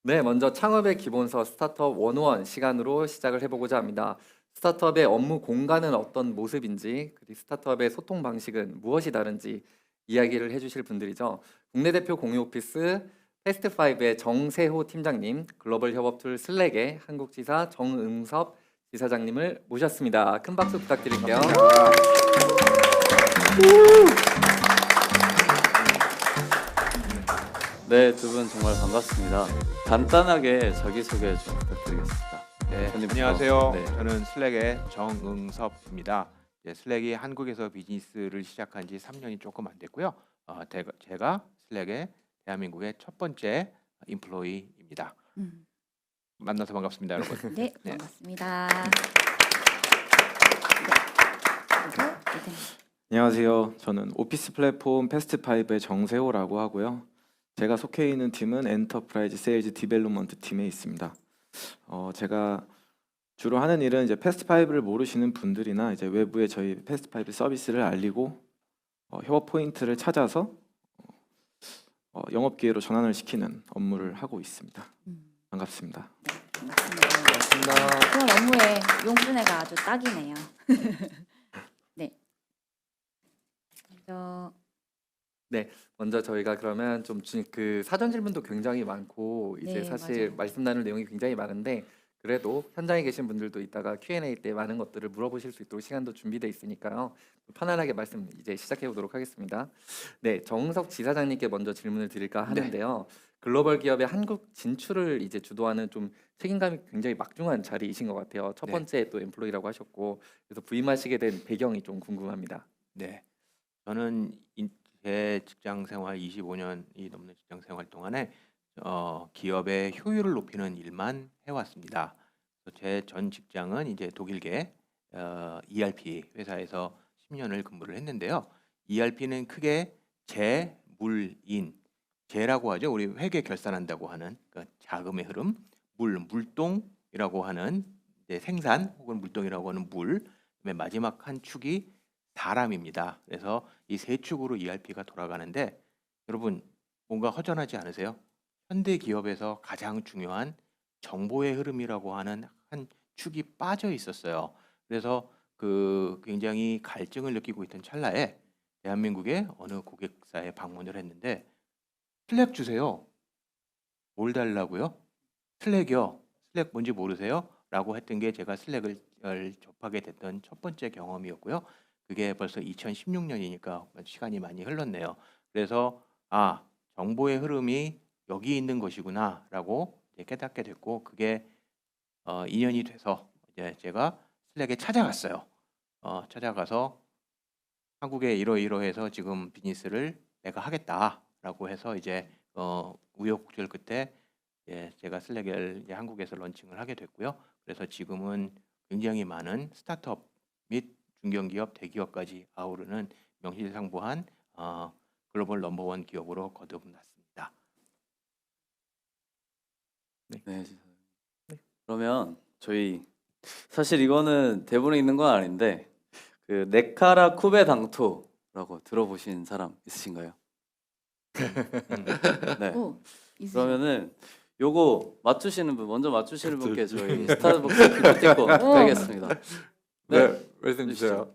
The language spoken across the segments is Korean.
네, 먼저 창업의 기본서 스타트업 101 시간으로 시작을 해보고자 합니다. 스타트업의 업무 공간은 어떤 모습인지, 그리고 스타트업의 소통 방식은 무엇이 다른지 이야기를 해주실 분들이죠. 국내 대표 공유 오피스 패스트5의 정세호 팀장님, 글로벌 협업 툴 슬랙의 한국지사 정응섭 지사장님을 모셨습니다. 큰 박수 부탁드릴게요. 네, 두 분 정말 반갑습니다. 간단하게 자기소개 좀 부탁드리겠습니다. 네, 대표님부터. 안녕하세요. 네. 저는 슬랙의 정응섭입니다. 슬랙이 한국에서 비즈니스를 시작한 지 3년이 조금 안 됐고요. 제가 슬랙의 대한민국의 첫 번째 인플로이입니다. 만나서 반갑습니다, 여러분. 네, 네. 반갑습니다. 네. 안녕하세요. 저는 오피스 플랫폼 패스트5의 정세호라고 하고요. 제가 속해 있는 팀은 엔터프라이즈 세일즈 디벨롭먼트 팀에 있습니다. 제가 주로 하는 일은 이제 패스트5를 모르시는 분들이나 이제 외부에 저희 패스트5 서비스를 알리고 협업 포인트를 찾아서 영업 기회로 전환을 시키는 업무를 하고 있습니다. 반갑습니다. 반갑습니다. 반갑습니다. 그런 업무에 용순애가 아주 딱이네요. 네. 먼저 저희가 그러면 좀 그 사전 질문도 굉장히 많고 이제 네, 사실 맞아요. 말씀 나눌 내용이 굉장히 많은데 그래도 현장에 계신 분들도 이따가 Q&A 때 많은 것들을 물어보실 수 있도록 시간도 준비되어 있으니까요. 편안하게 말씀 이제 시작해 보도록 하겠습니다. 네, 정석 지사장님께 먼저 질문을 드릴까 하는데요. 글로벌 기업의 한국 진출을 이제 주도하는 좀 책임감이 굉장히 막중한 자리이신 것 같아요. 첫 네. 번째 또 엠플로이라고 하셨고 그래서 부임하시게 된 배경이 좀 궁금합니다. 네, 저는 제 직장 생활 25년이 넘는 직장 생활 동안에 기업의 효율을 높이는 일만 해왔습니다. 제 전 직장은 이제 독일계 ERP 회사에서 10년을 근무를 했는데요. ERP는 크게 재, 물, 인, 재라고 하죠. 우리 회계 결산한다고 하는 그러니까 자금의 흐름, 물동이라고 하는 이제 생산 혹은 물동이라고 하는 물, 그다음에 마지막 한 축이 사람입니다. 그래서 이 세 축으로 ERP가 돌아가는데 여러분 뭔가 허전하지 않으세요? 현대 기업에서 가장 중요한 정보의 흐름이라고 하는 한 축이 빠져 있었어요. 그래서 그 굉장히 갈증을 느끼고 있던 찰나에 대한민국의 어느 고객사에 방문을 했는데 슬랙 주세요. 뭘 달라고요? 슬랙이요. 슬랙 뭔지 모르세요? 라고 했던 게 제가 슬랙을 접하게 됐던 첫 번째 경험이었고요. 그게 벌써 2016년이니까 시간이 많이 흘렀네요. 그래서 정보의 흐름이 여기 있는 것이구나 라고 깨닫게 됐고 그게 2년이 돼서 이제 제가 슬랙에 찾아갔어요. 찾아가서 한국에 이러이러해서 지금 비즈니스를 내가 하겠다라고 해서 이제 우여곡절 끝에 제가 슬랙을 이제 한국에서 런칭을 하게 됐고요. 그래서 지금은 굉장히 많은 스타트업 및 중견기업, 대기업까지 아우르는 명실상부한 글로벌 넘버원 기업으로 거듭났습니다. 네, 그러면 저희 사실 이거는 대본에 있는 건 아닌데 그 네카라 쿠베 당토라고 들어보신 사람 있으신가요? 네. 오, 있으세요? 그러면은 요거 맞추시는 분 먼저 맞추시는 분께 저희 스타벅스 기프티콘 드리겠습니다. 네, 말씀 주세요.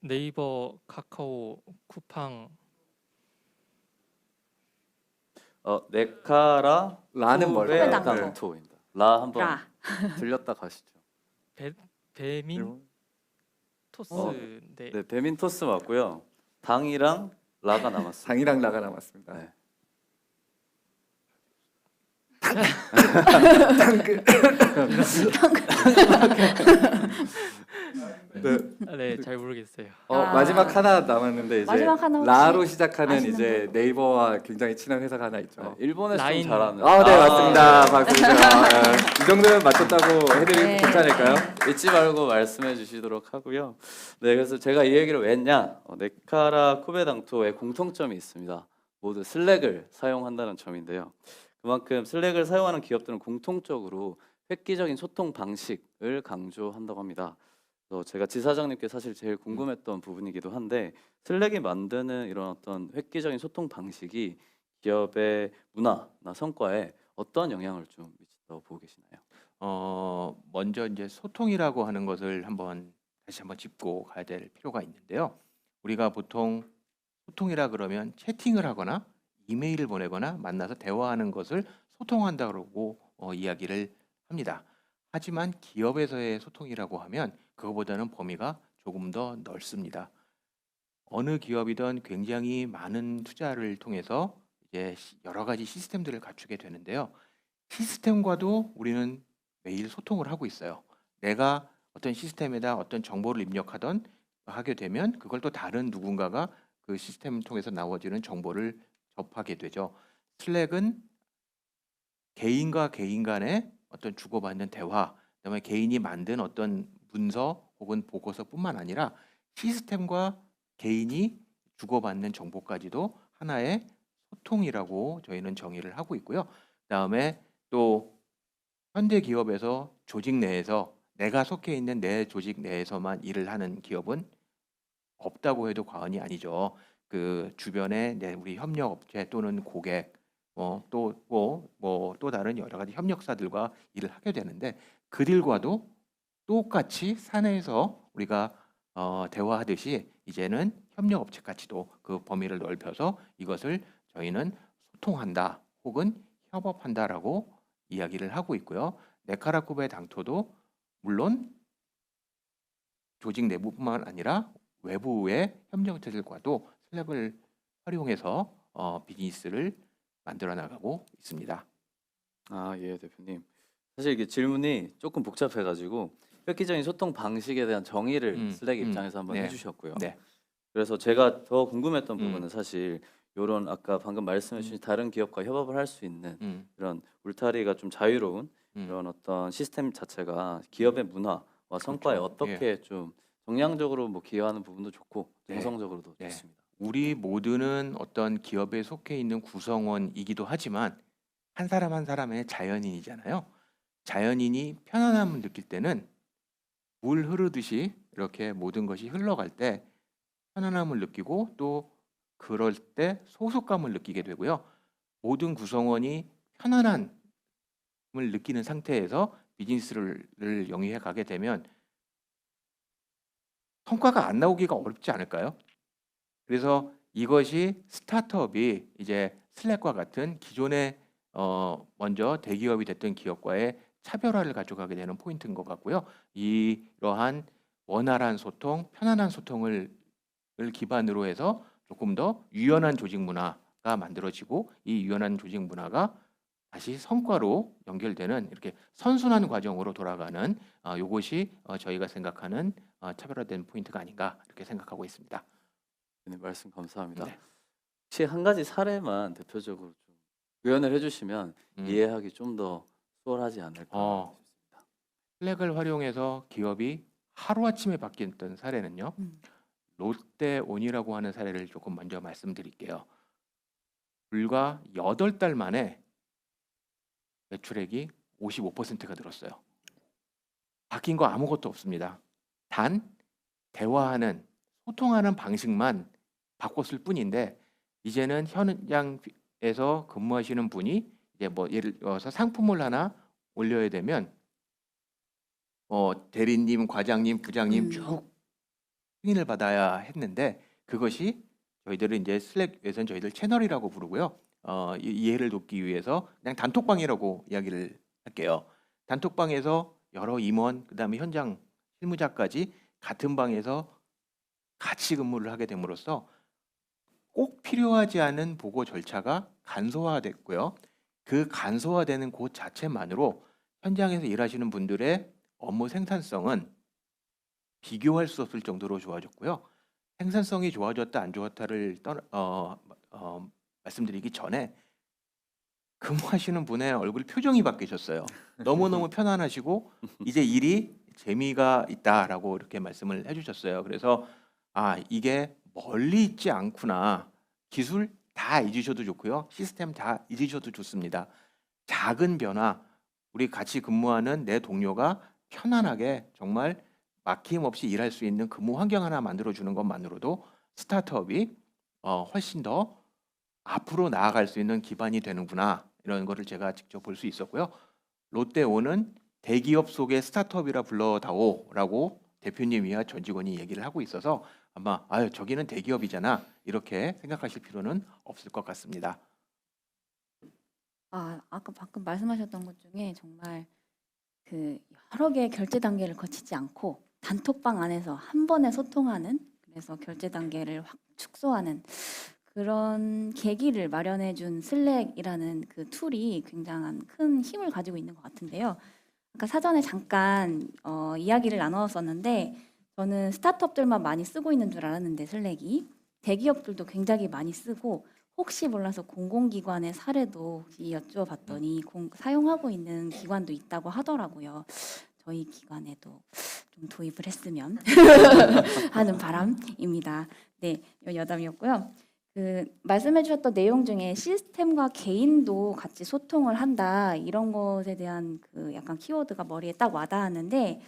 네이버, 카카오, 쿠팡, 네카라 라는 쿠베 뭘까요? 당토. 당토입니다. 라 한번 라. 들렸다 가시죠. 배민 토스. 네. 네, 배민토스 맞고요. 당이랑 라가 남았어요. 장이랑 나가 남았습니다. 네. 네. 잘 모르겠어요. 마지막 하나 남았는데 이제 마지막 하나 혹시 라로 시작하는 아시는 이제 네이버와 굉장히 친한 회사가 하나 있죠. 일본에서 좀 라인. 잘하는. 네, 맞습니다. 박수 주세요. 이 정도면 맞췄다고 해드리면 네. 괜찮을까요? 잊지 말고 말씀해 주시도록 하고요. 네, 그래서 제가 이 얘기를 왜 했냐? 네카라 쿠베당토의 공통점이 있습니다. 모두 슬랙을 사용한다는 점인데요. 그만큼 슬랙을 사용하는 기업들은 공통적으로 획기적인 소통 방식을 강조한다고 합니다. 그래서 제가 지사장님께 사실 제일 궁금했던 부분이기도 한데 슬랙이 만드는 이런 어떤 획기적인 소통 방식이 기업의 문화나 성과에 어떤 영향을 좀 미친다고 보고 계시나요? 먼저 이제 소통이라고 하는 것을 다시 한번 짚고 가야 될 필요가 있는데요. 우리가 보통 소통이라 그러면 채팅을 하거나 이메일을 보내거나 만나서 대화하는 것을 소통한다고 이야기를 합니다. 하지만 기업에서의 소통이라고 하면 그거보다는 범위가 조금 더 넓습니다. 어느 기업이든 굉장히 많은 투자를 통해서 이제 여러 가지 시스템들을 갖추게 되는데요. 시스템과도 우리는 매일 소통을 하고 있어요. 내가 어떤 시스템에다 어떤 정보를 입력하던 하게 되면 그걸 또 다른 누군가가 그 시스템을 통해서 나와지는 정보를 접하게 되죠. 슬랙은 개인과 개인 간의 어떤 주고받는 대화, 그다음에 개인이 만든 어떤 문서 혹은 보고서뿐만 아니라 시스템과 개인이 주고받는 정보까지도 하나의 소통이라고 저희는 정의를 하고 있고요. 그다음에 또 현대 기업에서 조직 내에서 내가 속해 있는 내 조직 내에서만 일을 하는 기업은 없다고 해도 과언이 아니죠. 그 주변에 우리 협력 업체 또는 고객 또 다른 여러 가지 협력사들과 일을 하게 되는데 그들과도 똑같이 사내에서 우리가 대화하듯이 이제는 협력 업체까지도 그 범위를 넓혀서 이것을 저희는 소통한다 혹은 협업한다라고 이야기를 하고 있고요. 네카라쿠베 당토도 물론 조직 내부뿐만 아니라 외부의 협력체들과도 슬랙을 활용해서 비즈니스를 만들어 나가고 있습니다. 아, 예, 대표님. 사실 이게 질문이 조금 복잡해가지고 획기적인 소통 방식에 대한 정의를 슬랙 입장에서 한번 네. 해주셨고요. 네. 그래서 제가 더 궁금했던 음. 부분은 사실 이런 아까 방금 말씀해 주신 다른 기업과 협업을 할 수 있는 이런 울타리가 좀 자유로운 이런 어떤 시스템 자체가 기업의 문화와 성과에 그렇죠. 어떻게 좀 정량적으로 뭐 기여하는 부분도 좋고 네. 정성적으로도 네. 좋습니다. 우리 모두는 어떤 기업에 속해 있는 구성원이기도 하지만 한 사람 한 사람의 자연인이잖아요. 자연인이 편안함을 느낄 때는 물 흐르듯이 이렇게 모든 것이 흘러갈 때 편안함을 느끼고 또 그럴 때 소속감을 느끼게 되고요. 모든 구성원이 편안함을 느끼는 상태에서 비즈니스를 영위해 가게 되면 성과가 안 나오기가 어렵지 않을까요? 그래서 이것이 스타트업이 이제 슬랙과 같은 기존에 먼저 대기업이 됐던 기업과의 차별화를 가져가게 되는 포인트인 것 같고요. 이러한 원활한 소통, 편안한 소통을 기반으로 해서 조금 더 유연한 조직 문화가 만들어지고 이 유연한 조직 문화가 다시 성과로 연결되는 이렇게 선순환 과정으로 돌아가는 이것이 저희가 생각하는 차별화된 포인트가 아닌가 이렇게 생각하고 있습니다. 네, 말씀 감사합니다. 네. 혹시 한 가지 사례만 대표적으로 좀 구현을 해주시면 이해하기 좀 더 수월하지 않을까 싶습니다. 슬랙을 활용해서 기업이 하루아침에 바뀌었던 사례는요. 롯데온이라고 하는 사례를 조금 먼저 말씀드릴게요. 불과 8달 만에 매출액이 55%가 늘었어요. 바뀐 거 아무것도 없습니다. 단 대화하는 소통하는 방식만 바꿨을 뿐인데 이제는 현장에서 근무하시는 분이 이제 뭐 예를 들어서 상품을 하나 올려야 되면 대리님, 과장님, 부장님 쭉 승인을 받아야 했는데 그것이 저희들은 이제 슬랙에서는 저희들 채널이라고 부르고요. 이해를 돕기 위해서 그냥 단톡방이라고 이야기를 할게요. 단톡방에서 여러 임원 그다음에 현장 실무자까지 같은 방에서 같이 근무를 하게 됨으로써 꼭 필요하지 않은 보고 절차가 간소화됐고요. 그 간소화되는 곳 자체만으로 현장에서 일하시는 분들의 업무 생산성은 비교할 수 없을 정도로 좋아졌고요. 생산성이 좋아졌다 안 좋았다를 말씀드리기 전에 근무하시는 분의 얼굴 표정이 바뀌셨어요. 너무너무 편안하시고 이제 일이 재미가 있다라고 이렇게 말씀을 해주셨어요. 그래서 이게 멀리 있지 않구나. 기술 다 잊으셔도 좋고요. 시스템 다 잊으셔도 좋습니다. 작은 변화, 우리 같이 근무하는 내 동료가 편안하게 정말 막힘없이 일할 수 있는 근무 환경 하나 만들어주는 것만으로도 스타트업이 훨씬 더 앞으로 나아갈 수 있는 기반이 되는구나 이런 거를 제가 직접 볼 수 있었고요. 롯데온은 대기업 속의 스타트업이라 불러다오라고 대표님이야 전 직원이 얘기를 하고 있어서 아마 아유 저기는 대기업이잖아 이렇게 생각하실 필요는 없을 것 같습니다. 아까 방금 말씀하셨던 것 중에 정말 그 여러 개의 결제 단계를 거치지 않고 단톡방 안에서 한 번에 소통하는, 그래서 결제 단계를 확 축소하는 그런 계기를 마련해 준 슬랙이라는 그 툴이 굉장한 큰 힘을 가지고 있는 것 같은데요. 아까 사전에 잠깐 이야기를 나누었었는데 저는 스타트업들만 많이 쓰고 있는 줄 알았는데 슬랙이 대기업들도 굉장히 많이 쓰고, 혹시 몰라서 공공기관의 사례도 혹시 여쭈어봤더니 사용하고 있는 기관도 있다고 하더라고요. 저희 기관에도 좀 도입을 했으면 하는 바람입니다. 네, 여담이었고요. 그 말씀해 주셨던 내용 중에 시스템과 개인도 같이 소통을 한다 이런 것에 대한 그 약간 키워드가 머리에 딱 와닿았는데,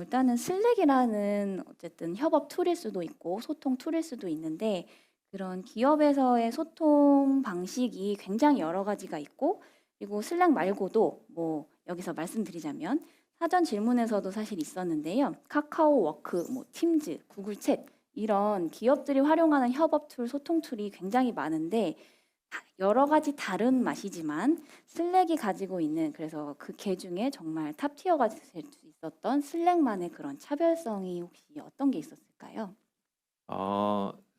일단은 슬랙이라는 어쨌든 협업 툴일 수도 있고 소통 툴일 수도 있는데, 그런 기업에서의 소통 방식이 굉장히 여러 가지가 있고, 그리고 슬랙 말고도 뭐 여기서 말씀드리자면 사전 질문에서도 사실 있었는데요. 카카오 워크, 뭐 팀즈, 구글 챗 이런 기업들이 활용하는 협업 툴, 소통 툴이 굉장히 많은데 여러 가지 다른 맛이지만 슬랙이 가지고 있는, 그래서 그 개 중에 정말 탑 티어가 될 수 있었던 슬랙만의 그런 차별성이 혹시 어떤 게 있었을까요?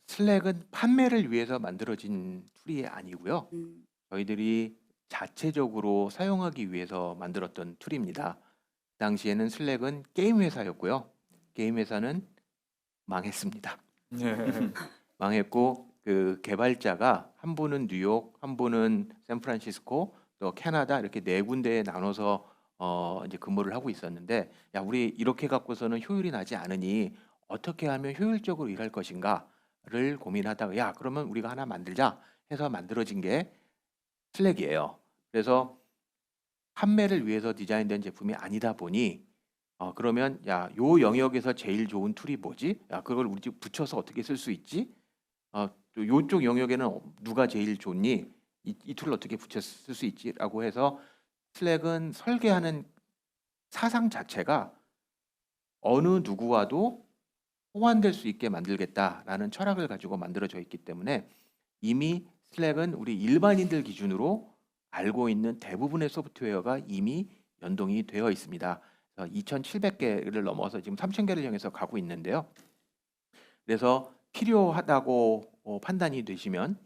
슬랙은 판매를 위해서 만들어진 툴이 아니고요. 음, 저희들이 자체적으로 사용하기 위해서 만들었던 툴입니다. 당시에는 슬랙은 게임 회사였고요. 게임 회사는 망했습니다. 망했고 그 개발자가 한 분은 뉴욕, 한 분은 샌프란시스코, 또 캐나다 이렇게 네 군데에 나눠서 이제 근무를 하고 있었는데, 야 우리 이렇게 갖고서는 효율이 나지 않으니 어떻게 하면 효율적으로 일할 것인가를 고민하다가 야 그러면 우리가 하나 만들자 해서 만들어진 게 슬랙이에요. 그래서 판매를 위해서 디자인된 제품이 아니다 보니 그러면 야 요 영역에서 제일 좋은 툴이 뭐지? 야 그걸 우리 집 붙여서 어떻게 쓸 수 있지? 또 요쪽 영역에는 누가 제일 좋니? 이 툴을 어떻게 붙여 쓸 수 있지라고 해서 슬랙은 설계하는 사상 자체가 어느 누구와도 호환될 수 있게 만들겠다라는 철학을 가지고 만들어져 있기 때문에 이미 슬랙은 우리 일반인들 기준으로 알고 있는 대부분의 소프트웨어가 이미 연동이 되어 있습니다. 2,700개를 넘어서 지금 3,000개를 향해서 가고 있는데요. 그래서 필요하다고 판단이 되시면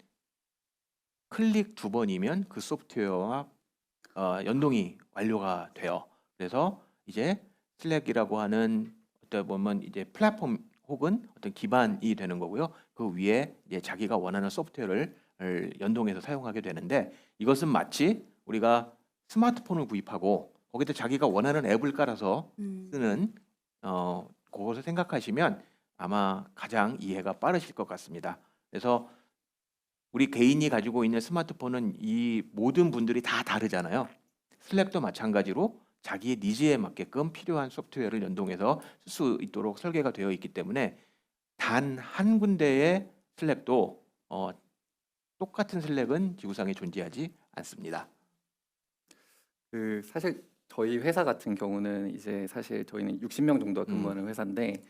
클릭 2번이면 그 소프트웨어와 연동이 완료가 돼요. 그래서 이제 슬랙이라고 하는 어떻게 보면 이제 플랫폼 혹은 어떤 기반이 되는 거고요. 그 위에 이제 자기가 원하는 소프트웨어를 연동해서 사용하게 되는데, 이것은 마치 우리가 스마트폰을 구입하고 거기다 자기가 원하는 앱을 깔아서 쓰는 그것을 생각하시면 아마 가장 이해가 빠르실 것 같습니다. 그래서 우리 개인이 가지고 있는 스마트폰은 이 모든 분들이 다 다르잖아요. 슬랙도 마찬가지로 자기의 니즈에 맞게끔 필요한 소프트웨어를 연동해서 쓸 수 있도록 설계가 되어 있기 때문에 단 한 군데의 슬랙도 똑같은 슬랙은 지구상에 존재하지 않습니다. 그 사실 저희 회사 같은 경우는 이제 사실 저희는 60명 정도 근무하는 회사인데,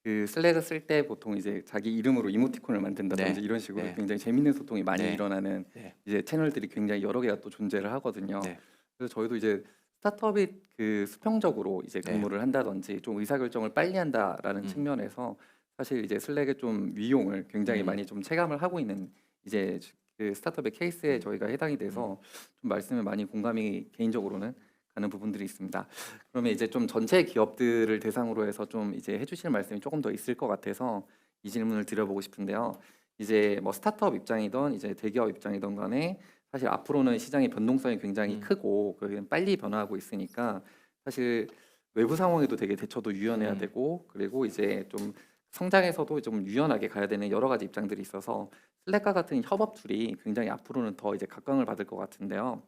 그 슬랙을 쓸 때 보통 이제 자기 이름으로 이모티콘을 만든다든지 네. 이런 식으로 네. 굉장히 재밌는 소통이 많이 네. 일어나는 네. 이제 채널들이 굉장히 여러 개가 또 존재를 하거든요. 네. 그래서 저희도 이제 스타트업이 그 수평적으로 이제 네. 근무를 한다든지 좀 의사결정을 빨리 한다라는 측면에서 사실 이제 슬랙의 좀 위용을 굉장히 많이 좀 체감을 하고 있는 이제 그 스타트업의 케이스에 저희가 해당이 돼서 좀 말씀에 많이 공감이 개인적으로는 가는 부분들이 있습니다. 그러면 이제 좀 전체 기업들을 대상으로 해서 좀 이제 해주실 말씀이 조금 더 있을 것 같아서 이 질문을 드려보고 싶은데요. 이제 뭐 스타트업 입장이든 이제 대기업 입장이든 간에 사실 앞으로는 시장의 변동성이 굉장히 크고 그리고 빨리 변화하고 있으니까 사실 외부 상황에도 되게 대처도 유연해야 되고, 그리고 이제 좀 성장에서도 좀 유연하게 가야 되는 여러 가지 입장들이 있어서 슬랙과 같은 협업 툴이 굉장히 앞으로는 더 이제 각광을 받을 것 같은데요.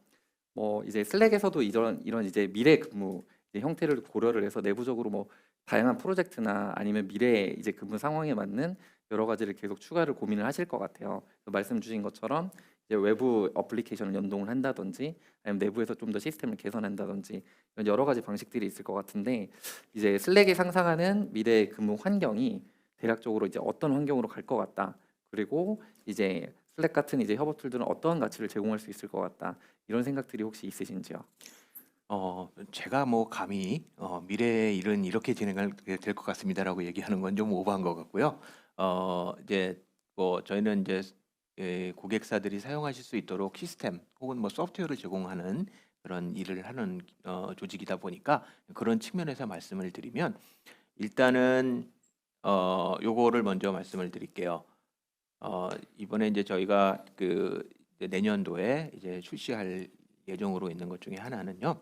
뭐 이제 슬랙에서도 이런 이제 미래 근무 이제 형태를 고려를 해서 내부적으로 뭐 다양한 프로젝트나 아니면 미래의 이제 근무 상황에 맞는 여러 가지를 계속 추가를 고민을 하실 것 같아요. 그래서 말씀 주신 것처럼 이제 외부 어플리케이션을 연동을 한다든지 아니면 내부에서 좀 더 시스템을 개선한다든지 이런 여러 가지 방식들이 있을 것 같은데 이제 슬랙이 상상하는 미래의 근무 환경이 대략적으로 이제 어떤 환경으로 갈 것 같다. 그리고 이제 슬랙 같은 이제 협업 툴들은 어떠한 가치를 제공할 수 있을 것 같다. 이런 생각들이 혹시 있으신지요? 제가 뭐 감히 미래의 일은 이렇게 진행할 될 것 같습니다라고 얘기하는 건 좀 오버한 것 같고요. 이제 뭐 저희는 이제 고객사들이 사용하실 수 있도록 시스템 혹은 뭐 소프트웨어를 제공하는 그런 일을 하는 조직이다 보니까 그런 측면에서 말씀을 드리면 일단은 요거를 먼저 말씀을 드릴게요. 이번에 이제 저희가 그 이제 내년도에 이제 출시할 예정으로 있는 것 중에 하나는요.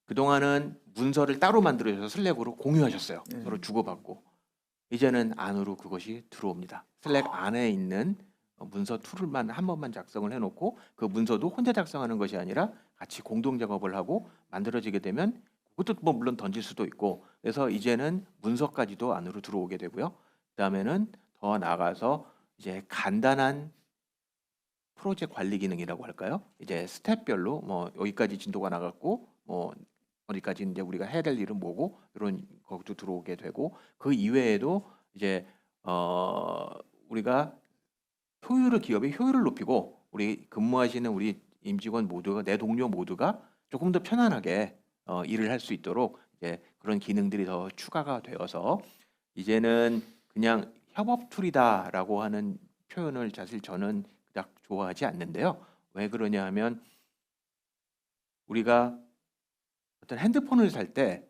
그동안은 문서를 따로 만들어서 슬랙으로 공유하셨어요. 서로 주고받고. 이제는 안으로 그것이 들어옵니다. 슬랙 안에 있는 문서 툴만 한 번만 작성을 해놓고 그 문서도 혼자 작성하는 것이 아니라 같이 공동 작업을 하고 만들어지게 되면 그것도 뭐 물론 던질 수도 있고 그래서 이제는 문서까지도 안으로 들어오게 되고요. 그다음에는 더 나아가서 이제 간단한 프로젝트 관리 기능이라고 할까요? 이제 스텝별로 뭐 여기까지 진도가 나갔고 뭐 어디까지 이제 우리가 해야 될 일은 뭐고 이런 것도 들어오게 되고 그 이외에도 이제 우리가 기업의 효율을 높이고 우리 근무하시는 우리 임직원 모두가 내 동료 모두가 조금 더 편안하게 일을 할 수 있도록 이제 그런 기능들이 더 추가가 되어서 이제는 그냥 협업 툴이다라고 하는 표현을 사실 저는 그닥 좋아하지 않는데요. 왜 그러냐 하면 우리가 어떤 핸드폰을 살 때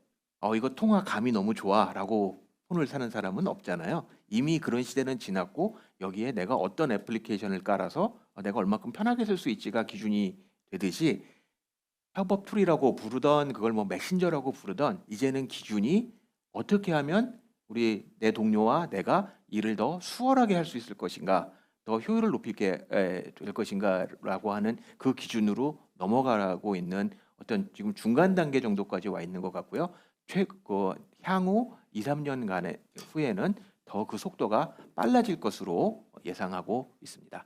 이거 통화감이 너무 좋아라고 폰을 사는 사람은 없잖아요. 이미 그런 시대는 지났고 여기에 내가 어떤 애플리케이션을 깔아서 내가 얼마큼 편하게 쓸 수 있지가 기준이 되듯이 협업 툴이라고 부르던 그걸 뭐 메신저라고 부르던 이제는 기준이 어떻게 하면 내 동료와 내가 일을 더 수월하게 할 수 있을 것인가, 더 효율을 높이게 될 것인가라고 하는 그 기준으로 넘어가고 있는 어떤 지금 중간 단계 정도까지 와 있는 것 같고요. 향후 2, 3년간의 후에는 더 그 속도가 빨라질 것으로 예상하고 있습니다.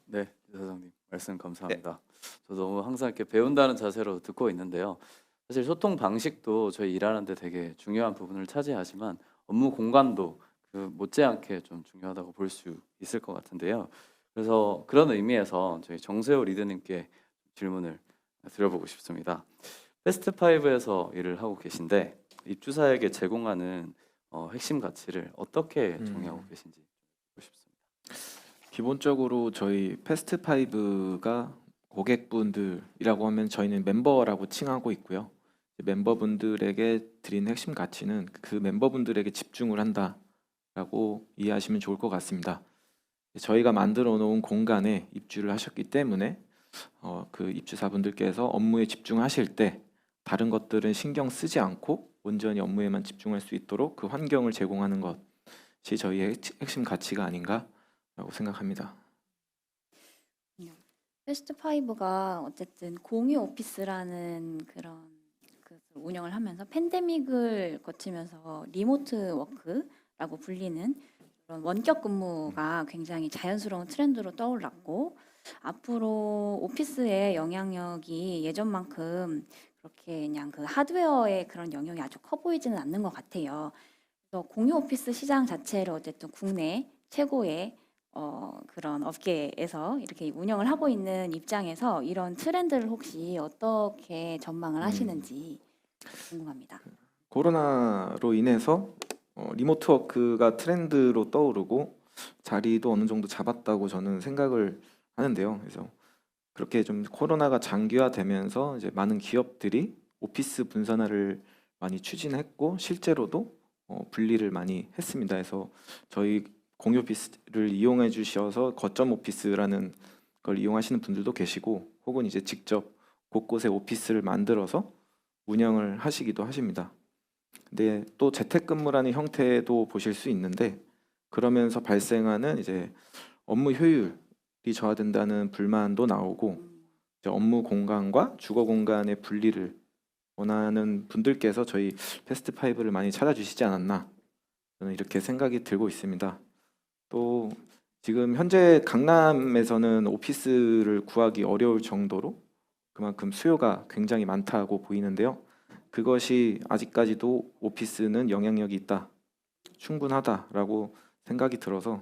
네, 이사장님 말씀 감사합니다. 저도 너무 항상 이렇게 배운다는 자세로 듣고 있는데요. 사실 소통 방식도 저희 일하는데 되게 중요한 부분을 차지하지만 업무 공간도 그 못지않게 좀 중요하다고 볼 수 있을 것 같은데요. 그래서 그런 의미에서 저희 정세호 리더님께 질문을 드려보고 싶습니다. 패스트5에서 일을 하고 계신데 입주사에게 제공하는 핵심 가치를 어떻게 정의하고 계신지 보고 싶습니다. 기본적으로 저희 패스트5가 고객분들이라고 하면 저희는 멤버라고 칭하고 있고요. 멤버분들에게 드린 핵심 가치는 그 멤버분들에게 집중을 한다라고 이해하시면 좋을 것 같습니다. 저희가 만들어 놓은 공간에 입주를 하셨기 때문에 그 입주사분들께서 업무에 집중하실 때 다른 것들은 신경 쓰지 않고 온전히 업무에만 집중할 수 있도록 그 환경을 제공하는 것이 저희의 핵심 가치가 아닌가라고 생각합니다. 패스트5가 어쨌든 공유 오피스라는 그런 그 운영을 하면서 팬데믹을 거치면서 리모트 워크라고 불리는 그런 원격 근무가 굉장히 자연스러운 트렌드로 떠올랐고 앞으로 오피스의 영향력이 예전만큼 그렇게 그냥 그 하드웨어의 그런 영역이 아주 커 보이지는 않는 것 같아요. 그래서 공유 오피스 시장 자체를 어쨌든 국내 최고의 그런 업계에서 이렇게 운영을 하고 있는 입장에서 이런 트렌드를 혹시 어떻게 전망을 하시는지 궁금합니다. 코로나로 인해서 리모트 워크가 트렌드로 떠오르고 자리도 어느 정도 잡았다고 저는 생각을 하는데요. 그래서 그렇게 좀 코로나가 장기화되면서 이제 많은 기업들이 오피스 분산화를 많이 추진했고 실제로도 분리를 많이 했습니다. 그래서 저희 공유 오피스를 이용해 주셔서 거점 오피스라는 걸 이용하시는 분들도 계시고 혹은 이제 직접 곳곳에 오피스를 만들어서 운영을 하시기도 하십니다. 근데 또 재택근무라는 형태도 보실 수 있는데 그러면서 발생하는 이제 업무 효율이 저하된다는 불만도 나오고 이제 업무 공간과 주거 공간의 분리를 원하는 분들께서 저희 패스트5를 많이 찾아주시지 않았나 저는 이렇게 생각이 들고 있습니다. 또 지금 현재 강남에서는 오피스를 구하기 어려울 정도로 그만큼 수요가 굉장히 많다고 보이는데요. 그것이 아직까지도 오피스는 영향력이 있다, 충분하다라고 생각이 들어서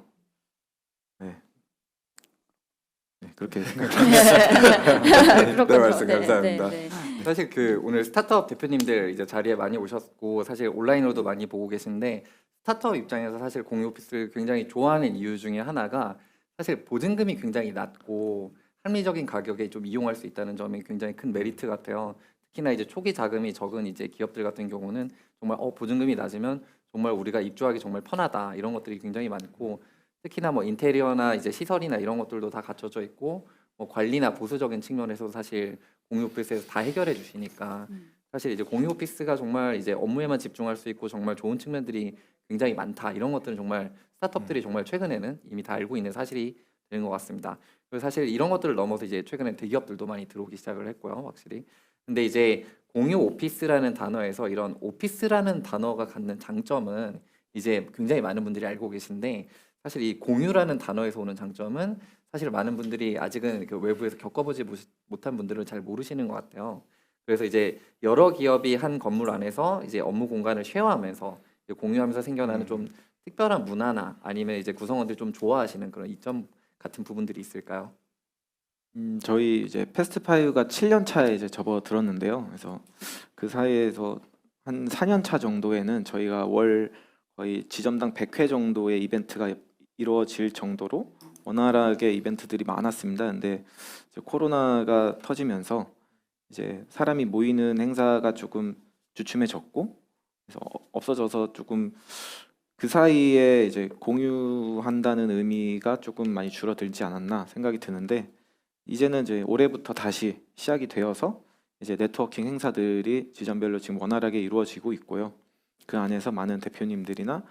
그렇게 생각합니다. 네, 말씀 감사합니다. 네. 사실 그 오늘 스타트업 대표님들 이제 자리에 많이 오셨고 사실 온라인으로도 많이 보고 계신데 스타트업 입장에서 사실 공유 오피스를 굉장히 좋아하는 이유 중에 하나가 사실 보증금이 굉장히 낮고 합리적인 가격에 좀 이용할 수 있다는 점이 굉장히 큰 메리트 같아요. 특히나 이제 초기 자금이 적은 이제 기업들 같은 경우는 정말 보증금이 낮으면 정말 우리가 입주하기 정말 편하다 이런 것들이 굉장히 많고 특히나 뭐 인테리어나 이제 시설이나 이런 것들도 다 갖춰져 있고 뭐 관리나 보수적인 측면에서도 사실 공유 오피스에서 다 해결해 주시니까 사실 이제 공유 오피스가 정말 이제 업무에만 집중할 수 있고 정말 좋은 측면들이 굉장히 많다 이런 것들은 정말 스타트업들이 정말 최근에는 이미 다 알고 있는 사실이 되는 것 같습니다. 그리고 사실 이런 것들을 넘어서 이제 최근에 대기업들도 많이 들어오기 시작을 했고요, 확실히. 근데 이제 공유 오피스라는 단어에서 이런 오피스라는 단어가 갖는 장점은 이제 굉장히 많은 분들이 알고 계신데 사실 이 공유라는 단어에서 오는 장점은 사실 많은 분들이 아직은 그 외부에서 겪어보지 못한 분들은 잘 모르시는 것 같아요. 그래서 이제 여러 기업이 한 건물 안에서 이제 업무 공간을 쉐어하면서 공유하면서 생겨나는 좀 특별한 문화나 아니면 이제 구성원들이 좀 좋아하시는 그런 이점 같은 부분들이 있을까요? 저희 이제 패스트5가 7년 차에 이제 접어들었는데요. 그래서 그 사이에서 한 4년 차 정도에는 저희가 월 거의 지점당 100회 정도의 이벤트가 이루어질 정도로 원활하게 이벤트들이 많았습니다. 근데 이제 코로나가 터지면서 이제 사람이 모이는 행사가 조금 주춤해졌고 그래서 없어져서 조금 그 사이에 이제 공유한다는 의미가 조금 많이 줄어들지 않았나 생각이 드는데 이제는 이제 올해부터 다시 시작이 되어서 이제 네트워킹 행사들이 지점별로 지금 원활하게 이루어지고 있고요. 그 안에서 많은 대표님들이나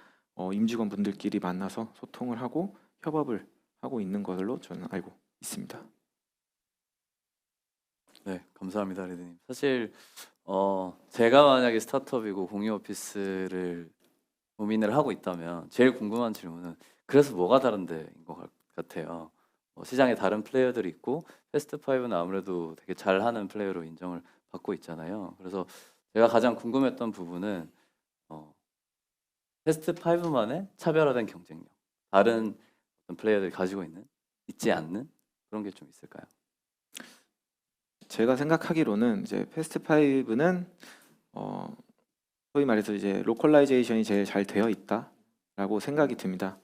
임직원 분들끼리 만나서 소통을 하고 협업을 하고 있는 걸로 저는 알고 있습니다. 네, 감사합니다, 리드님. 사실 제가 만약에 스타트업이고 공유 오피스를 고민을 하고 있다면 제일 궁금한 질문은 그래서 뭐가 다른데인 것 같아요. 시장에 다른 플레이어들이 있고 패스트5는 아무래도 되게 잘하는 플레이어로 인정을 받고 있잖아요. 그래서 제가 가장 궁금했던 부분은 패스트5만의 차별화된 경쟁력, 다른 어떤 플레이어들이 가지고 있지 않는 그런 게 좀 있을까요? 제가 생각하기로는 이제 패스트5는 소위 말해서 이제 로컬라이제이션이 제일 잘 되어 있다라고 생각이 듭니다.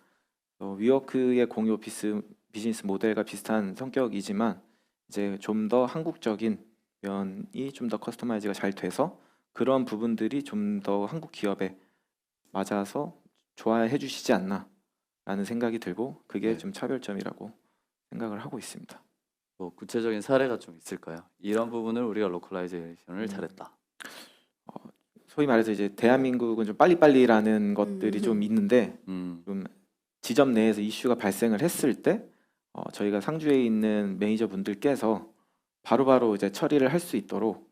위워크의 공유 오피스 비즈니스 모델과 비슷한 성격이지만 이제 좀 더 한국적인 면이 좀 더 커스터마이즈가 잘 돼서 그런 부분들이 좀 더 한국 기업에 맞아서 좋아해 주시지 않나라는 생각이 들고 그게 네. 좀 차별점이라고 생각을 하고 있습니다. 뭐 구체적인 사례가 좀 있을까요? 이런 부분을 우리가 로컬라이제이션을 음. 잘했다. 소위 말해서 이제 대한민국은 좀 빨리빨리라는 것들이 좀 있는데 좀 지점 내에서 이슈가 발생을 했을 때 저희가 상주에 있는 매니저 분들께서 바로바로 이제 처리를 할 수 있도록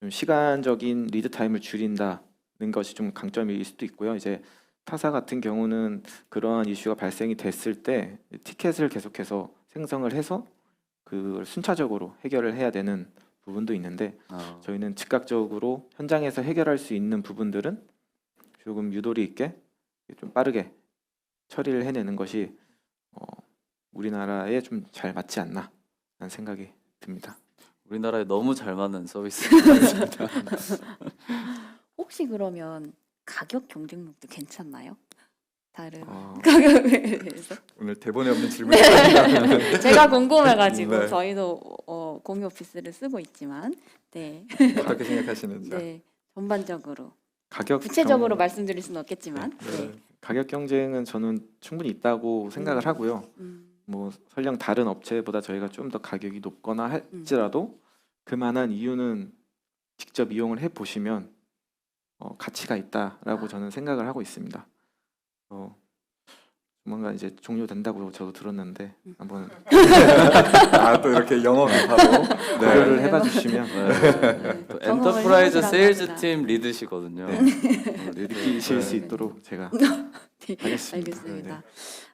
좀 시간적인 리드 타임을 줄인다는 것이 좀 강점일 수도 있고요. 이제 타사 같은 경우는 그러한 이슈가 발생이 됐을 때 티켓을 계속해서 생성을 해서 그걸 순차적으로 해결을 해야 되는 부분도 있는데 저희는 즉각적으로 현장에서 해결할 수 있는 부분들은 조금 유도리 있게 좀 빠르게 처리를 해내는 것이 우리나라에 좀 잘 맞지 않나 라는 생각이 듭니다. 우리나라에 너무 잘 맞는 서비스입니다. 혹시 그러면 가격 경쟁력도 괜찮나요? 다른 어, 가격에 대해서? 오늘 대본에 없는 질문이 네. 제가 궁금해가지고 네. 저희도 공유 오피스를 쓰고 있지만 네, 어떻게 생각하시는지. 네 전반적으로 가격 구체적으로 경- 말씀드릴 수는 없겠지만 네. 가격 경쟁은 저는 충분히 있다고 생각을 하고요. 뭐 설령 다른 업체보다 저희가 좀 더 가격이 높거나 할지라도 그만한 이유는 직접 이용을 해 보시면 가치가 있다라고 저는 생각을 하고 있습니다. 조만간 이제 종료된다고 저도 들었는데 한번 아, 또 이렇게 영어 바로. 고려를 네. 해봐 주시면 네. 또 경험을 엔터프라이즈 해보시라고 세일즈 합니다. 팀 리드시거든요. 느끼실 수 있도록 제가 네, 하겠습니다. 알겠습니다.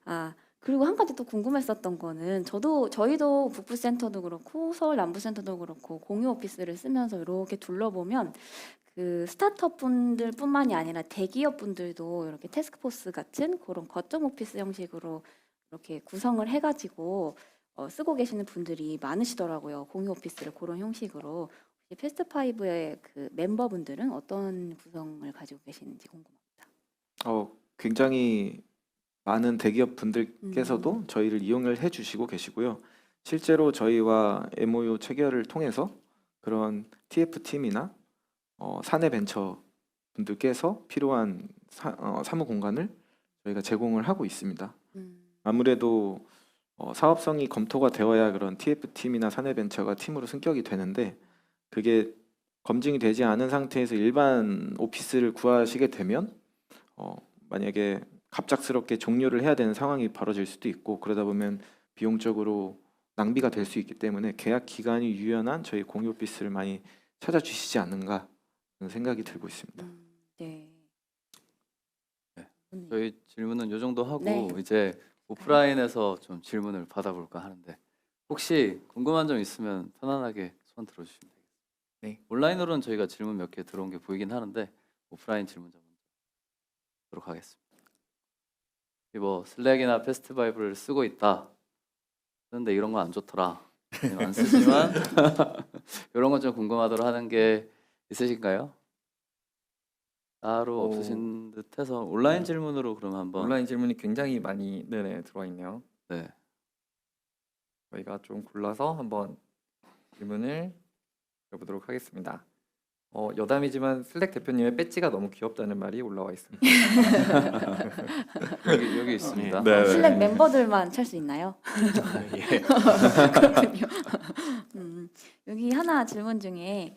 아, 그리고 한 가지 또 궁금했었던 거는 저희도 북부센터도 그렇고 서울 남부센터도 그렇고 공유 오피스를 쓰면서 이렇게 둘러보면 그 스타트업 분들뿐만이 아니라 대기업 분들도 이렇게 태스크포스 같은 그런 거점 오피스 형식으로 이렇게 구성을 해가지고 쓰고 계시는 분들이 많으시더라고요. 공유 오피스를 그런 형식으로. 혹시 패스트5의 그 멤버분들은 어떤 구성을 가지고 계시는지 궁금합니다. 굉장히 많은 대기업 분들께서도 저희를 이용을 해주시고 계시고요. 실제로 저희와 MOU 체결을 통해서 그런 TF 팀이나 사내 벤처 분들께서 필요한 사무 공간을 저희가 제공을 하고 있습니다. 아무래도 사업성이 검토가 되어야 그런 TF 팀이나 사내 벤처가 팀으로 승격이 되는데 그게 검증이 되지 않은 상태에서 일반 오피스를 구하시게 되면 만약에 갑작스럽게 종료를 해야 되는 상황이 벌어질 수도 있고 그러다 보면 비용적으로 낭비가 될 수 있기 때문에 계약 기간이 유연한 저희 공유 오피스를 많이 찾아주시지 않는가 그런 생각이 들고 있습니다. 네. 네. 좋네요. 저희 질문은 요 정도 하고 네. 이제 오프라인에서 좀 질문을 받아볼까 하는데 혹시 궁금한 점 있으면 편안하게 손 들어주시면 되겠습니다. 네. 온라인으로는 저희가 질문 몇 개 들어온 게 보이긴 하는데 오프라인 질문 좀 먼저 보도록 하겠습니다. 뭐 슬랙이나 패스트바이브를 쓰고 있다. 그런데 이런 거 안 좋더라. 아니면 안 쓰지만 이런 건 좀 궁금하더라 하는 게 있으신가요? 따로 없으신 듯해서 온라인 질문으로 그럼 한번. 온라인 질문이 굉장히 많이 들어와 있네요. 네. 저희가 좀 골라서 한번 질문을 드려보도록 하겠습니다. 여담이지만 슬랙 대표님의 배지가 너무 귀엽다는 말이 올라와 있습니다. 여기 있습니다. 네. 슬랙 멤버들만 찰 수 있나요? 예. 그렇군요. 여기 하나 질문 중에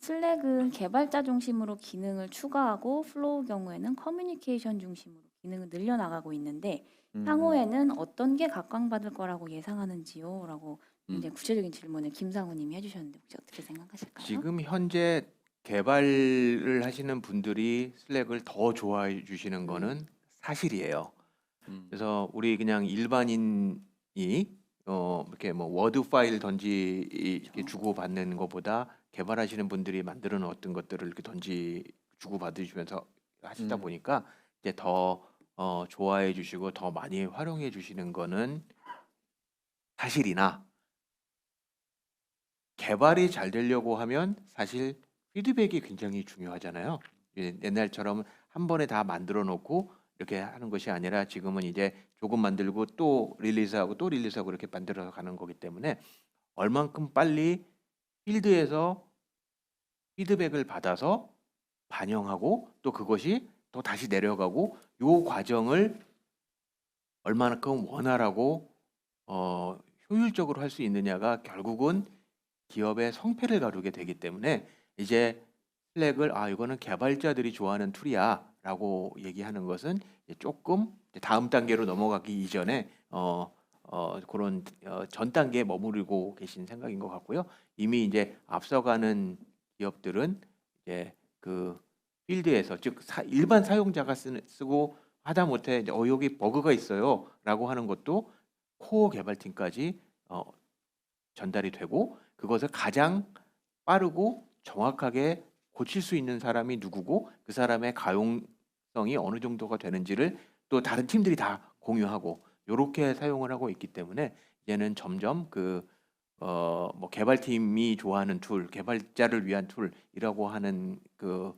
슬랙은 개발자 중심으로 기능을 추가하고 플로우 경우에는 커뮤니케이션 중심으로 기능을 늘려나가고 있는데 향후에는 어떤 게 각광받을 거라고 예상하는지요? 라고 이제 구체적인 질문을 김상우님이 해주셨는데 혹시 어떻게 생각하실까요? 지금 현재 개발을 하시는 분들이 슬랙을 더 좋아해 주시는 거는 사실이에요. 그래서 우리 그냥 일반인이 이렇게 뭐 워드 파일 이렇게 주고 받는 것보다 개발하시는 분들이 만드는 어떤 것들을 이렇게 주고 받으시면서 하시다 보니까 이제 더 좋아해 주시고 더 많이 활용해 주시는 거는 사실이나 개발이 잘 되려고 하면 사실 피드백이 굉장히 중요하잖아요. 옛날처럼 한 번에 다 만들어 놓고 이렇게 하는 것이 아니라 지금은 이제 조금 만들고 또 릴리즈하고 또 릴리즈하고 이렇게 만들어서 가는 거기 때문에 얼만큼 빨리 필드에서 피드백을 받아서 반영하고 또 그것이 또 다시 내려가고 요 과정을 얼마만큼 원활하고 효율적으로 할 수 있느냐가 결국은 기업의 성패를 가르게 되기 때문에 이제 슬랙을 이거는 개발자들이 좋아하는 툴이야라고 얘기하는 것은 이제 조금 다음 단계로 넘어가기 이전에 그런 전 단계에 머무르고 계신 생각인 것 같고요. 이미 이제 앞서가는 기업들은 이제 그 필드에서 즉 일반 사용자가 쓰고 하다못해 이제 여기 버그가 있어요라고 하는 것도 코어 개발팀까지 전달이 되고 그것을 가장 빠르고 정확하게 고칠 수 있는 사람이 누구고 그 사람의 가용성이 어느 정도가 되는지를 또 다른 팀들이 다 공유하고 이렇게 사용을 하고 있기 때문에 이제는 점점 뭐 개발팀이 좋아하는 툴, 개발자를 위한 툴이라고 하는 그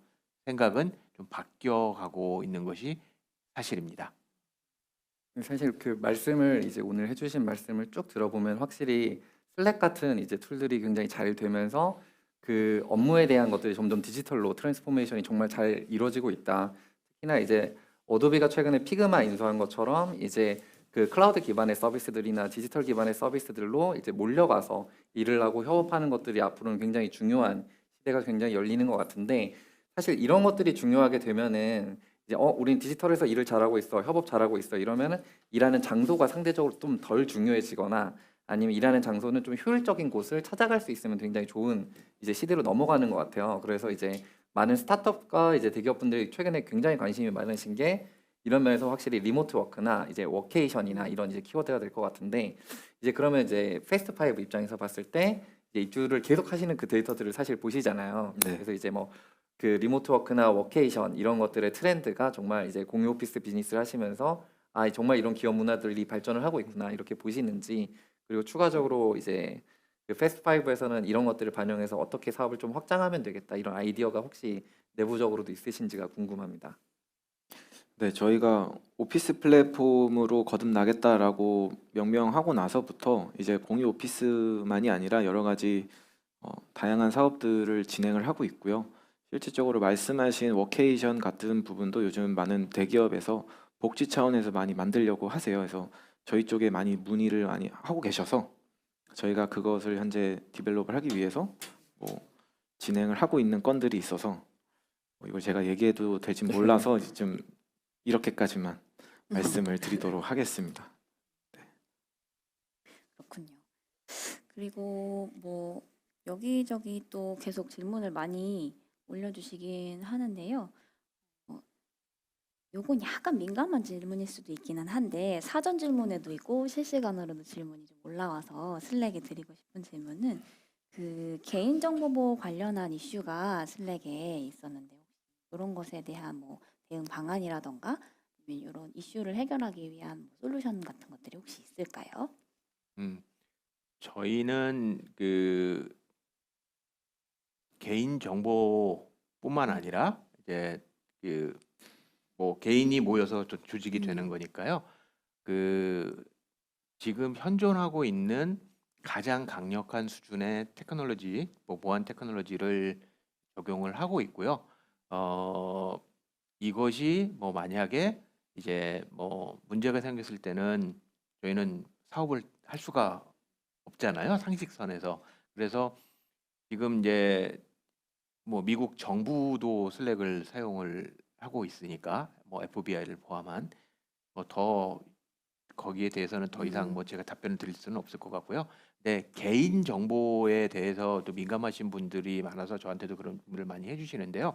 생각은 좀 바뀌어가고 있는 것이 사실입니다. 사실 그 말씀을 이제 오늘 해주신 말씀을 쭉 들어보면 확실히 슬랙 같은 이제 툴들이 굉장히 잘 되면서 그 업무에 대한 것들이 점점 디지털로 트랜스포메이션이 정말 잘 이루어지고 있다. 특히나 이제 어도비가 최근에 피그마 인수한 것처럼 이제 그 클라우드 기반의 서비스들이나 디지털 기반의 서비스들로 이제 몰려가서 일을 하고 협업하는 것들이 앞으로는 굉장히 중요한 시대가 굉장히 열리는 것 같은데 사실 이런 것들이 중요하게 되면은 이제 이제 우린 디지털에서 일을 잘하고 있어, 협업 잘하고 있어 이러면은 일하는 장소가 상대적으로 좀 덜 중요해지거나 아니면 일하는 장소는 좀 효율적인 곳을 찾아갈 수 있으면 굉장히 좋은 이제 시대로 넘어가는 것 같아요. 그래서 이제 많은 스타트업과 이제 대기업분들이 최근에 굉장히 관심이 많으신 게 이런 면에서 확실히 리모트 워크나 이제 워케이션이나 이런 이제 키워드가 될 것 같은데 이제 그러면 이제 패스트5 입장에서 봤을 때 이제 입주를 계속 하시는 그 데이터들을 사실 보시잖아요. 네. 그래서 이제 뭐 그 리모트 워크나 워케이션 이런 것들의 트렌드가 정말 이제 공유 오피스 비즈니스를 하시면서 아 정말 이런 기업 문화들이 발전을 하고 있구나 이렇게 보시는지 그리고 추가적으로 이제 그 패스트5에서는 이런 것들을 반영해서 어떻게 사업을 좀 확장하면 되겠다 이런 아이디어가 혹시 내부적으로도 있으신지가 궁금합니다. 네, 저희가 오피스 플랫폼으로 거듭나겠다라고 명명하고 나서부터 이제 공유 오피스만이 아니라 여러 가지 다양한 사업들을 진행을 하고 있고요. 실질적으로 말씀하신 워케이션 같은 부분도 요즘 많은 대기업에서 복지 차원에서 많이 만들려고 하세요. 그래서 저희 쪽에 많이 문의를 많이 하고 계셔서 저희가 그것을 현재 디벨롭을 하기 위해서 뭐 진행을 하고 있는 건들이 있어서 이걸 제가 얘기해도 될지 몰라서 좀 이렇게까지만 말씀을 드리도록 하겠습니다. 그렇군요. 그리고 뭐 여기저기 또 계속 질문을 많이 올려주시긴 하는데요. 요건 약간 민감한 질문일 수도 있기는 한데 사전 질문에도 있고 실시간으로도 질문이 좀 올라와서 슬랙에 드리고 싶은 질문은 그 개인정보보호 관련한 이슈가 슬랙에 있었는데 이런 것에 대한 뭐 대응 방안이라던가 아니면 이런 이슈를 해결하기 위한 뭐 솔루션 같은 것들이 혹시 있을까요? 저희는 그 개인 정보뿐만 아니라 이제 그 뭐 개인이 모여서 좀 조직이 되는 거니까요. 그 지금 현존하고 있는 가장 강력한 수준의 테크놀로지, 뭐 보안 테크놀로지를 적용을 하고 있고요. 이것이 뭐 만약에 이제 뭐 문제가 생겼을 때는 저희는 사업을 할 수가 없잖아요. 상식선에서. 그래서 지금 이제 뭐 미국 정부도 슬랙을 사용을 하고 있으니까 뭐 FBI를 포함한 뭐 더 거기에 대해서는 더 이상 뭐 제가 답변을 드릴 수는 없을 것 같고요. 네, 개인 정보에 대해서 또 민감하신 분들이 많아서 저한테도 그런 질문을 많이 해주시는데요.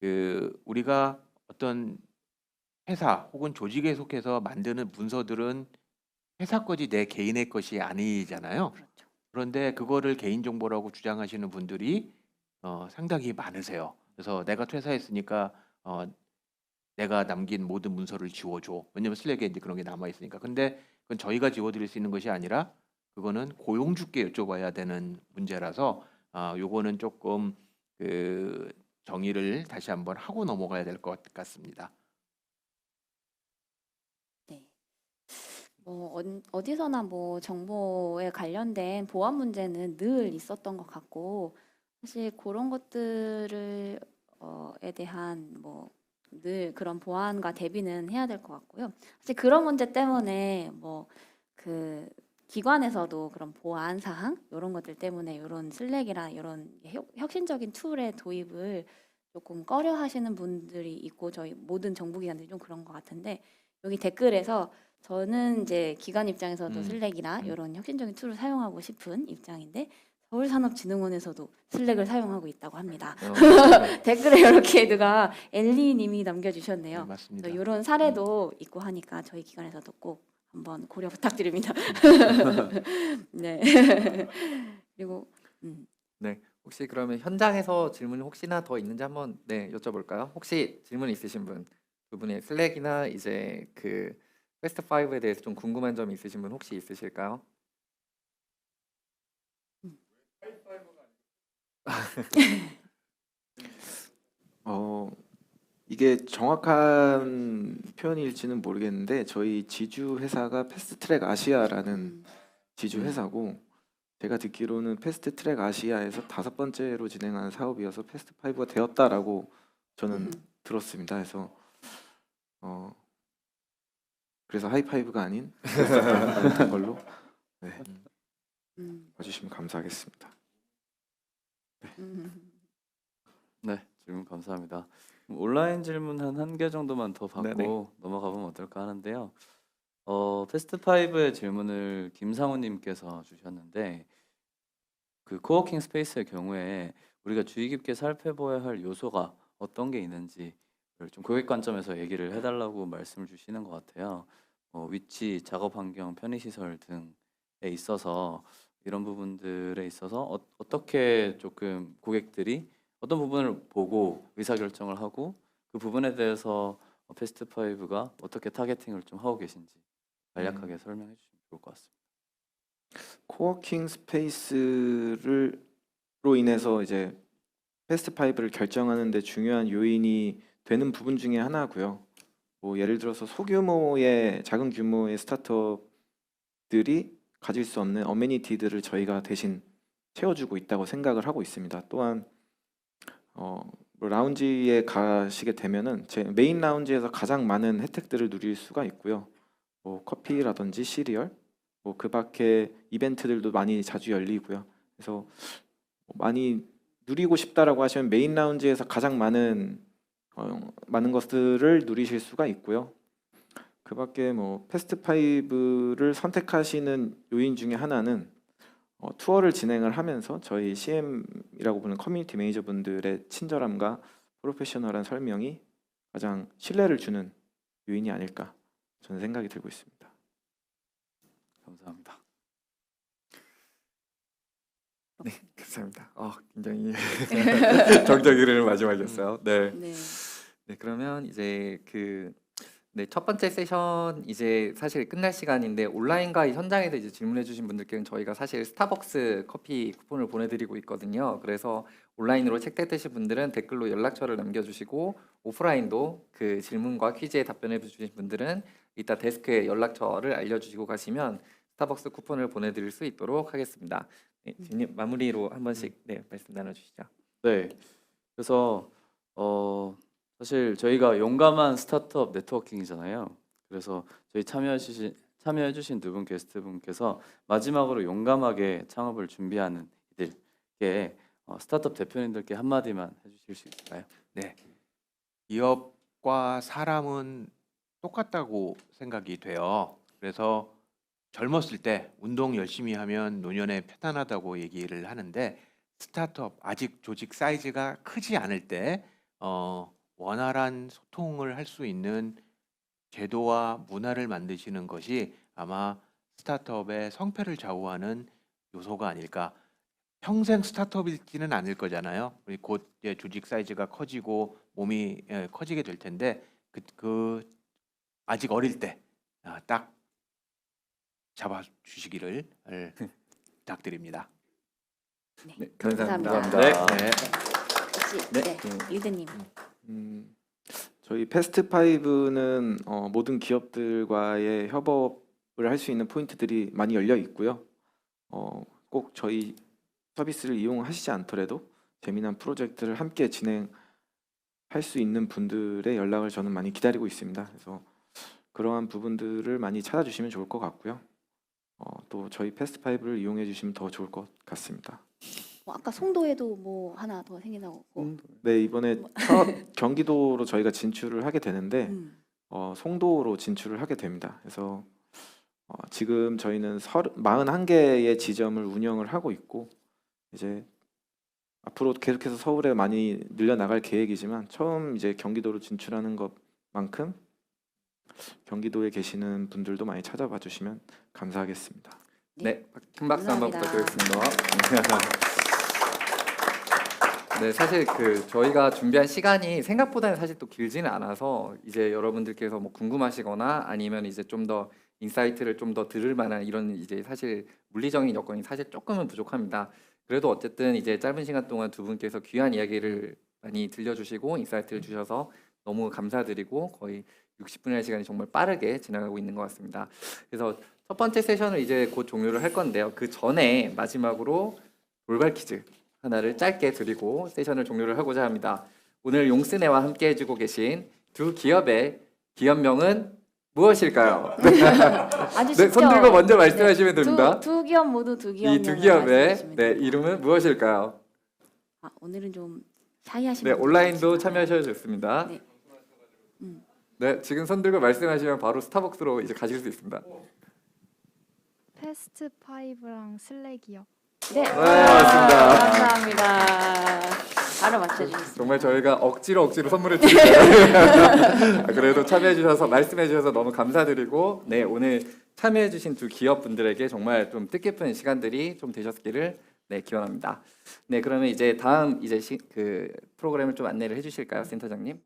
그 우리가 어떤 회사 혹은 조직에 속해서 만드는 문서들은 회사 거지 내 개인의 것이 아니잖아요. 그렇죠. 그런데 그거를 개인 정보라고 주장하시는 분들이 상당히 많으세요. 그래서 내가 퇴사했으니까 내가 남긴 모든 문서를 지워줘. 왜냐면 슬랙에 이제 그런 게 남아 있으니까. 근데 그건 저희가 지워드릴 수 있는 것이 아니라 그거는 고용주께 여쭤봐야 되는 문제라서 요거는 조금 그 정의를 다시 한번 하고 넘어가야 될 것 같습니다. 네. 뭐 어디서나 뭐 정보에 관련된 보안 문제는 늘 있었던 것 같고 사실 그런 것들을 에 대한 뭐 늘 그런 보안과 대비는 해야 될 것 같고요. 사실 그런 문제 때문에 뭐 그 기관에서도 그런 보안 사항 이런 것들 때문에 이런 슬랙이랑 이런 혁신적인 툴의 도입을 조금 꺼려 하시는 분들이 있고 저희 모든 정부기관들이 좀 그런 것 같은데 여기 댓글에서 저는 이제 기관 입장에서도 슬랙이나 이런 혁신적인 툴을 사용하고 싶은 입장인데 서울산업진흥원에서도 슬랙을 사용하고 있다고 합니다. 댓글에 이렇게 누가 엘리님이 네, 남겨주셨네요. 맞습니다. 이런 사례도 있고 하니까 저희 기관에서도 꼭 한번 고려 부탁드립니다. 네. 그리고 네, 혹시 그러면 현장에서 질문이 혹시나 더 있는지 한번 네 여쭤볼까요? 혹시 질문 있으신 분, 두 분의 슬랙이나 이제 그 패스트5에 대해서 좀 궁금한 점이 있으신 분 혹시 있으실까요? 이게 정확한 표현일지는 모르겠는데 저희 지주 회사가 패스트트랙 아시아라는 지주 회사고 제가 듣기로는 패스트트랙 아시아에서 5번째로 진행하는 사업이어서 패스트5가 되었다라고 저는 들었습니다. 그래서 하이파이브가 아닌 패스트5가 걸로 네, 봐주시면 감사하겠습니다. 네, 질문 감사합니다. 온라인 질문 한 개 정도만 더 받고 네네. 넘어가 보면 어떨까 하는데요. 패스트5의 질문을 김상우님께서 주셨는데 그 코워킹 스페이스의 경우에 우리가 주의 깊게 살펴봐야 할 요소가 어떤 게 있는지를 좀 고객 관점에서 얘기를 해달라고 말씀을 주시는 것 같아요. 위치, 작업 환경, 편의시설 등에 있어서 이런 부분들에 있어서 어떻게 조금 고객들이 어떤 부분을 보고 의사결정을 하고 그 부분에 대해서 패스트5가 어떻게 타겟팅을 좀 하고 계신지 간략하게 설명해 주시면 좋을 것 같습니다. 코워킹 스페이스로 인해서 이제 패스트5를 결정하는 데 중요한 요인이 되는 부분 중에 하나고요. 뭐 예를 들어서 소규모의 작은 규모의 스타트업들이 가질 수 없는 어메니티들을 저희가 대신 채워주고 있다고 생각을 하고 있습니다. 또한 뭐 라운지에 가시게 되면은 제 메인 라운지에서 가장 많은 혜택들을 누릴 수가 있고요. 뭐 커피라든지 시리얼, 뭐 그 밖에 이벤트들도 많이 자주 열리고요. 그래서 많이 누리고 싶다라고 하시면 메인 라운지에서 가장 많은 것들을 누리실 수가 있고요. 그 밖에 뭐 패스트5를 선택하시는 요인 중에 하나는 투어를 진행을 하면서 저희 CM이라고 부르는 커뮤니티 매니저분들의 친절함과 프로페셔널한 설명이 가장 신뢰를 주는 요인이 아닐까 저는 생각이 들고 있습니다. 감사합니다. 네, 감사합니다. 굉장히 정적이를 마지막이었어요. 네. 네. 네, 그러면 이제 첫 번째 세션 이제 사실 끝날 시간인데 온라인과 이 현장에서 이제 질문해 주신 분들께는 저희가 사실 스타벅스 커피 쿠폰을 보내드리고 있거든요. 그래서 온라인으로 채택되신 분들은 댓글로 연락처를 남겨주시고 오프라인도 그 질문과 퀴즈에 답변해 주신 분들은 이따 데스크에 연락처를 알려주시고 가시면 스타벅스 쿠폰을 보내드릴 수 있도록 하겠습니다. 네, 지금 마무리로 한 번씩 말씀 나눠주시죠. 네. 그래서 사실 저희가 용감한 스타트업 네트워킹이잖아요. 그래서 저희 참여해주신 두 분 게스트분께서 마지막으로 용감하게 창업을 준비하는 이들께 스타트업 대표님들께 한마디만 해주실 수 있을까요? 네. 기업과 사람은 똑같다고 생각이 돼요. 그래서 젊었을 때 운동 열심히 하면 노년에 편안하다고 얘기를 하는데 스타트업 아직 조직 사이즈가 크지 않을 때 원활한 소통을 할 수 있는 제도와 문화를 만드시는 것이 아마 스타트업의 성패를 좌우하는 요소가 아닐까. 평생 스타트업일지는 않을 거잖아요. 우리 곧 이제 조직 사이즈가 커지고 몸이 커지게 될 텐데 그 아직 어릴 때 딱 잡아 주시기를 부탁드립니다. 네, 감사합니다. 감사합니다. 네. 혹시 네. 유대님. 저희 패스트5는 모든 기업들과의 협업을 할 수 있는 포인트들이 많이 열려 있고요. 꼭 저희 서비스를 이용하시지 않더라도 재미난 프로젝트를 함께 진행할 수 있는 분들의 연락을 저는 많이 기다리고 있습니다. 그래서 그러한 부분들을 많이 찾아주시면 좋을 것 같고요. 또 저희 패스트5를 이용해 주시면 더 좋을 것 같습니다. 아까 송도에도 뭐 하나 더 생긴다고. 네, 이번에 첫 경기도로 저희가 진출을 하게 되는데 송도로 진출을 하게 됩니다. 그래서 지금 저희는 41개의 지점을 운영을 하고 있고 이제 앞으로 계속해서 서울에 많이 늘려나갈 계획이지만 처음 이제 경기도로 진출하는 것만큼 경기도에 계시는 분들도 많이 찾아봐 주시면 감사하겠습니다. 네, 큰 박수 한번 감사합니다. 부탁드리겠습니다. 네, 사실 저희가 준비한 시간이 생각보다는 사실 또 길지는 않아서 이제 여러분들께서 뭐 궁금하시거나 아니면 이제 좀 더 인사이트를 좀 더 들을 만한 이런 이제 사실 물리적인 여건이 사실 조금은 부족합니다. 그래도 어쨌든 이제 짧은 시간 동안 두 분께서 귀한 이야기를 많이 들려주시고 인사이트를 주셔서 너무 감사드리고 거의 60분의 시간이 정말 빠르게 지나가고 있는 것 같습니다. 그래서 첫 번째 세션을 이제 곧 종료를 할 건데요. 그 전에 마지막으로 돌발 퀴즈 하나를 짧게 드리고 세션을 종료를 하고자 합니다. 오늘 용스네와 함께 해주고 계신 두 기업의 기업명은 무엇일까요? 아주 네, 쉽죠. 손 들고 먼저 말씀하시면 됩니다. 두 기업 모두 두 기업. 이 두 기업의 이름은 무엇일까요? 오늘은 좀 샤이하신 네, 분들 온라인도 많지만 참여하셔도 좋습니다. 네. 네, 지금 손 들고 말씀하시면 바로 스타벅스로 이제 가실 수 있습니다. 패스트 5랑 슬랙이요. 네, 맞습니다. 감사합니다. 바로 맞춰주셨습니다. 정말 저희가 억지로 선물을 드리잖아요. 그래도 참여해 주셔서 말씀해 주셔서 너무 감사드리고 네, 오늘 참여해 주신 두 기업 분들에게 정말 좀 뜻깊은 시간들이 좀 되셨기를 네, 기원합니다. 네, 그러면 이제 다음 이제 그 프로그램을 좀 안내를 해 주실까요, 센터장님?